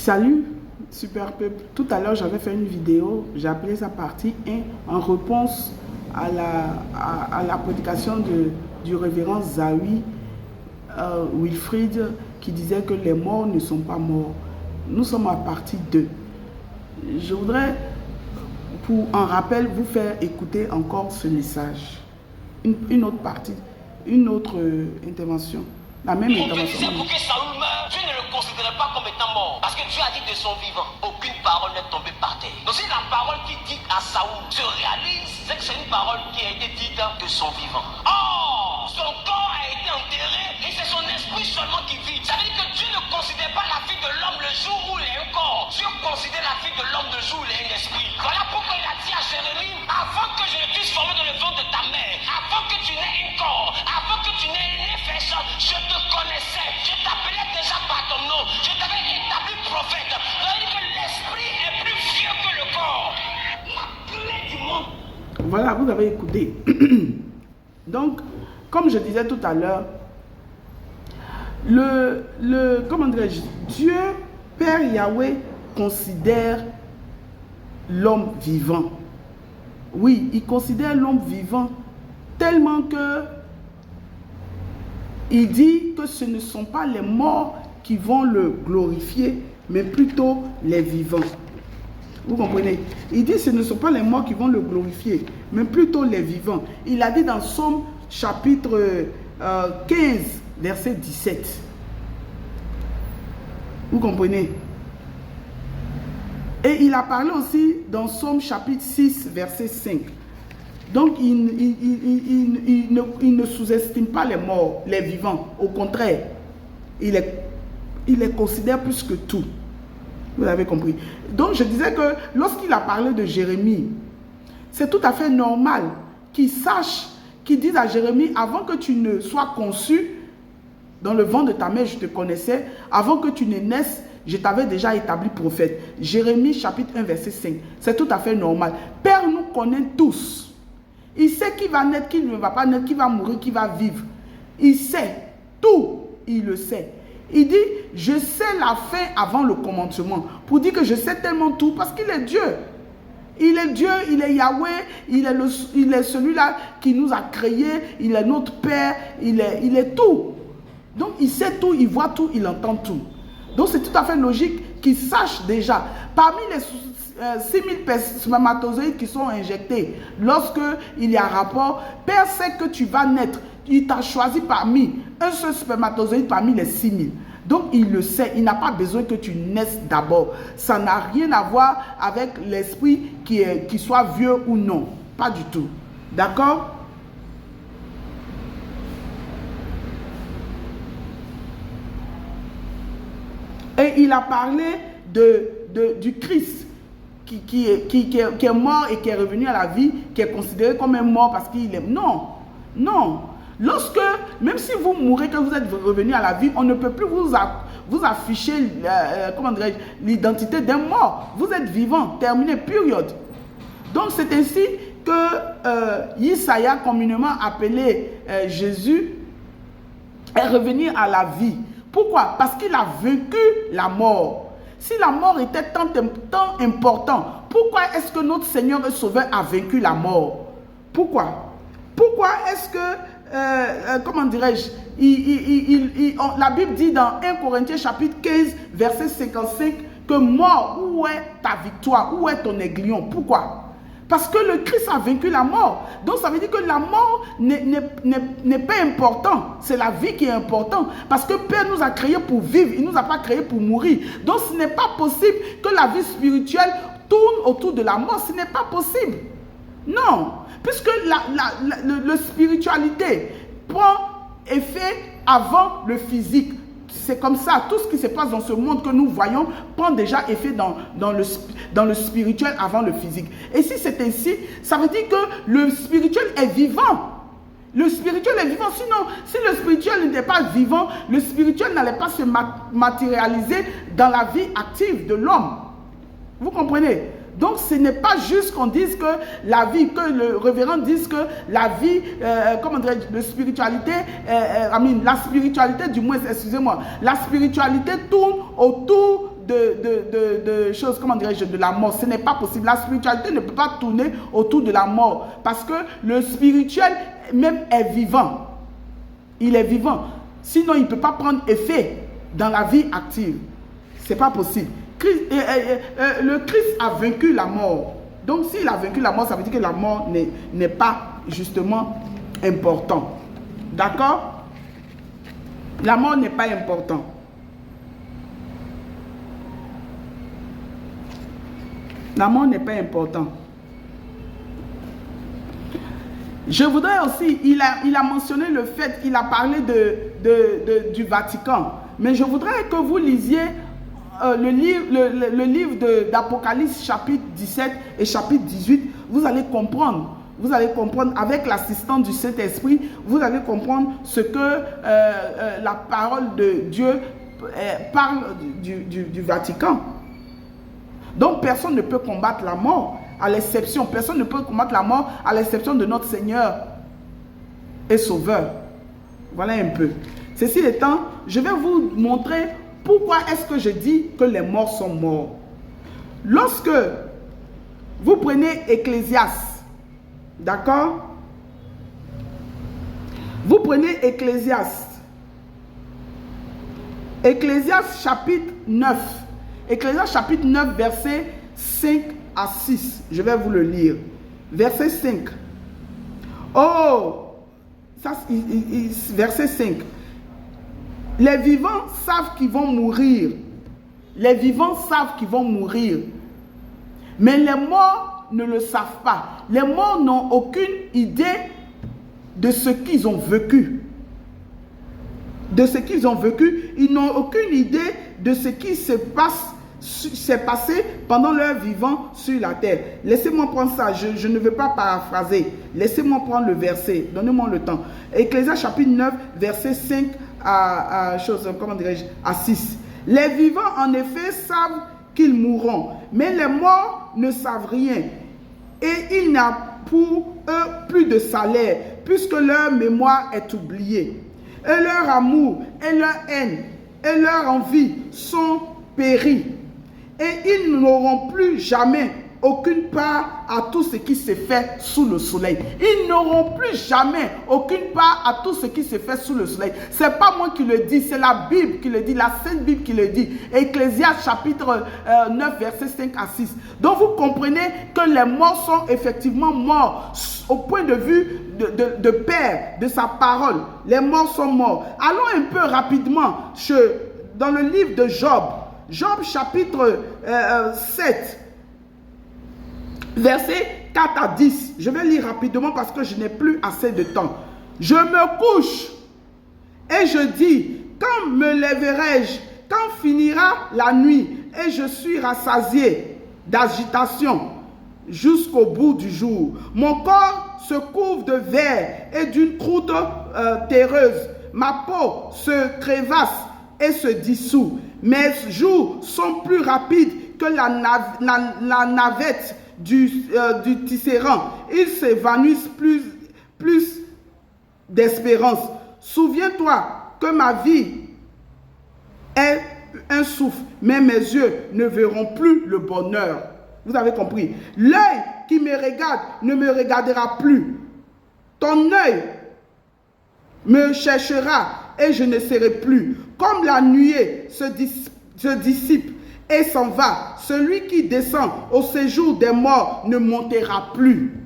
Salut, super peuple. Tout à l'heure, j'avais fait une vidéo, j'ai appelé ça partie 1 en réponse à la prédication du révérend Zawi Wilfrid qui disait que les morts ne sont pas morts. Nous sommes à partie 2. Je voudrais, pour un rappel, vous faire écouter encore ce message. Une autre partie, une autre intervention. La même intervention. Pour que Saoul meure, Dieu ne le considérait pas comme étant mort. Parce que Dieu a dit de son vivant, aucune parole n'est tombée par terre. Donc si la parole qui dit à Saoul se réalise, c'est que c'est une parole qui a été dite de son vivant. Or, son corps a été enterré et c'est son esprit seulement qui vit. Ça veut dire que Dieu ne considère pas la vie de l'homme le jour où il est un corps. Dieu considère la vie de l'homme le jour où il est un esprit. Voilà pourquoi il a dit à Jérémie, avant que je ne puisse former dans le ventre de ta mère, avant que tu n'aies un corps, avant que tu n'aies une fesse, je te connaissais, je t'appelais déjà par ton nom, je t'avais établi prophète. Ça veut dire que l'esprit est plus vieux que le corps. La clé du monde. Voilà, vous avez écouté. Donc, comme je disais tout à l'heure, comment dirais-je, Dieu, Père Yahweh, considère l'homme vivant. Oui, il considère l'homme vivant tellement que il dit que ce ne sont pas les morts qui vont le glorifier, mais plutôt les vivants. Vous comprenez? Il dit que ce ne sont pas les morts qui vont le glorifier, mais plutôt les vivants. Il a dit dans Psaume chapitre 15, verset 17. Vous comprenez? Et il a parlé aussi dans Psaume chapitre 6, verset 5. Donc, il ne sous-estime pas les morts, les vivants. Au contraire, il les considère plus que tout. Vous avez compris. Donc, je disais que lorsqu'il a parlé de Jérémie, c'est tout à fait normal qu'il sache, qu'il dise à Jérémie, avant que tu ne sois conçu, dans le ventre de ta mère, je te connaissais. Avant que tu ne naisses, je t'avais déjà établi prophète. Jérémie chapitre 1, verset 5. C'est tout à fait normal. Père nous connaît tous. Il sait qui va naître, qui ne va pas naître, qui va mourir, qui va vivre. Il sait tout. Il le sait. Il dit, je sais la fin avant le commencement. Pour dire que je sais tellement tout parce qu'il est Dieu. Il est Dieu, il est Yahweh, il est celui-là qui nous a créés, il est notre Père, il est tout. Donc il sait tout, il voit tout, il entend tout. Donc c'est tout à fait logique qu'il sache déjà. Parmi les 6000 spermatozoïdes qui sont injectés, lorsque il y a rapport, Père sait que tu vas naître. Il t'a choisi parmi un seul spermatozoïde parmi les 6000. Donc il le sait, il n'a pas besoin que tu naisses d'abord. Ça n'a rien à voir avec l'esprit qui soit vieux ou non. Pas du tout. D'accord? Et il a parlé du Christ qui est mort et qui est revenu à la vie, qui est considéré comme un mort parce qu'il est... Non, non. Lorsque, même si vous mourrez, que vous êtes revenu à la vie, on ne peut plus vous afficher l'identité d'un mort. Vous êtes vivant, terminé, période. Donc c'est ainsi que Yesaya, communément appelé Jésus, est revenu à la vie. Pourquoi? Parce qu'il a vaincu la mort. Si la mort était tant important, pourquoi est-ce que notre Seigneur et Sauveur a vaincu la mort? Pourquoi? Pourquoi est-ce que, comment dirais-je, la Bible dit dans 1 Corinthiens chapitre 15, verset 55, que mort, où est ta victoire? Où est ton aiguillon? Pourquoi? Parce que le Christ a vaincu la mort. Donc ça veut dire que la mort n'est pas important. C'est la vie qui est importante. Parce que Père nous a créés pour vivre. Il ne nous a pas créés pour mourir. Donc ce n'est pas possible que la vie spirituelle tourne autour de la mort. Ce n'est pas possible. Non. Puisque la spiritualité prend effet avant le physique. C'est comme ça, tout ce qui se passe dans ce monde que nous voyons prend déjà effet dans le spirituel avant le physique. Et si c'est ainsi, ça veut dire que le spirituel est vivant. Le spirituel est vivant. Sinon, si le spirituel n'était pas vivant, le spirituel n'allait pas se matérialiser dans la vie active de l'homme. Vous comprenez? Donc ce n'est pas juste qu'on dise que la vie, que le révérend dise que la vie, comment dirais-je, de spiritualité, la spiritualité du moins, excusez-moi, la spiritualité tourne autour de choses, comment dirais-je, de la mort. Ce n'est pas possible. La spiritualité ne peut pas tourner autour de la mort. Parce que le spirituel même est vivant. Il est vivant. Sinon, il ne peut pas prendre effet dans la vie active. Ce n'est pas possible. Le Christ a vaincu la mort. Donc, s'il a vaincu la mort, ça veut dire que la mort n'est pas justement important. D'accord? La mort n'est pas important. La mort n'est pas important. Je voudrais aussi, il a mentionné le fait qu'il a parlé du Vatican. Mais je voudrais que vous lisiez le livre d'Apocalypse chapitre 17 et chapitre 18. Vous allez comprendre. Vous allez comprendre avec l'assistance du Saint-Esprit, vous allez comprendre ce que la parole de Dieu parle du Vatican. Donc personne ne peut combattre la mort, à l'exception, personne ne peut combattre la mort à l'exception de notre Seigneur et Sauveur. Voilà un peu. Ceci étant, je vais vous montrer pourquoi est-ce que je dis que les morts sont morts. Lorsque vous prenez Ecclésiaste, d'accord? Vous prenez Ecclésiaste. Ecclésiaste chapitre 9. Ecclésiaste chapitre 9, versets 5 à 6. Je vais vous le lire. Verset 5. Oh, ça, verset 5. Les vivants savent qu'ils vont mourir. Les vivants savent qu'ils vont mourir. Mais les morts ne le savent pas. Les morts n'ont aucune idée de ce qu'ils ont vécu. De ce qu'ils ont vécu. Ils n'ont aucune idée de ce qui s'est passé pendant leur vivant sur la terre. Laissez-moi prendre ça. Je ne veux pas paraphraser. Laissez-moi prendre le verset. Donnez-moi le temps. Ecclésiaste chapitre 9, verset 5 à 6. Les vivants, en effet, savent qu'ils mourront, mais les morts ne savent rien. Et il n'y a pour eux plus de salaire, puisque leur mémoire est oubliée. Et leur amour, et leur haine, et leur envie sont péris. Et ils n'auront plus jamais aucune part à tout ce qui se fait sous le soleil. Ils n'auront plus jamais aucune part à tout ce qui se fait sous le soleil. Ce n'est pas moi qui le dis, c'est la Bible qui le dit, la Sainte Bible qui le dit. Ecclésiaste chapitre 9, versets 5 à 6. Donc vous comprenez que les morts sont effectivement morts au point de vue de Père, de sa parole. Les morts sont morts. Allons un peu rapidement dans le livre de Job. Job chapitre 7. Versets 4 à 10. Je vais lire rapidement parce que je n'ai plus assez de temps. Je me couche et je dis, quand me lèverai-je? Quand finira la nuit? Et je suis rassasié d'agitation jusqu'au bout du jour. Mon corps se couvre de verre et d'une croûte terreuse. Ma peau se crévasse et se dissout. Mes jours sont plus rapides que la navette du tisserand. Ils s'évanouissent plus d'espérance. Souviens-toi que ma vie est un souffle, mais mes yeux ne verront plus le bonheur. Vous avez compris? L'œil qui me regarde ne me regardera plus. Ton œil me cherchera et je ne serai plus. Comme la nuée se dissipe et s'en va, celui qui descend au séjour des morts ne montera plus.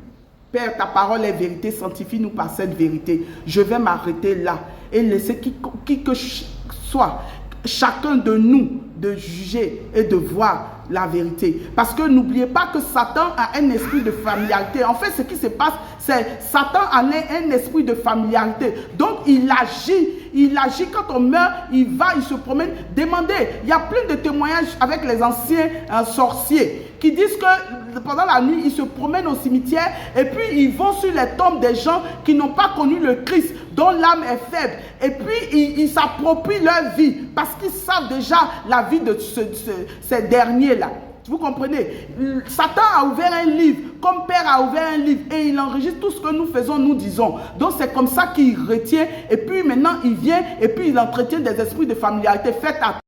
Père, ta parole est vérité, sanctifie-nous par cette vérité. Je vais m'arrêter là et laisser qui que soit chacun de nous de juger et de voir la vérité. Parce que n'oubliez pas que Satan a un esprit de familiarité. En fait, ce qui se passe, c'est Satan a un esprit de familiarité. Donc, il agit quand on meurt, il se promène. Demandez, il y a plein de témoignages avec les anciens sorciers qui disent que pendant la nuit, ils se promènent au cimetière et puis ils vont sur les tombes des gens qui n'ont pas connu le Christ, dont l'âme est faible. Et puis, ils s'approprient leur vie parce qu'ils savent déjà la vie de ces derniers-là. Vous comprenez? Satan a ouvert un livre, comme Père a ouvert un livre, et il enregistre tout ce que nous faisons, nous disons. Donc c'est comme ça qu'il retient, et puis maintenant il vient, et puis il entretient des esprits de familiarité. Faites attention.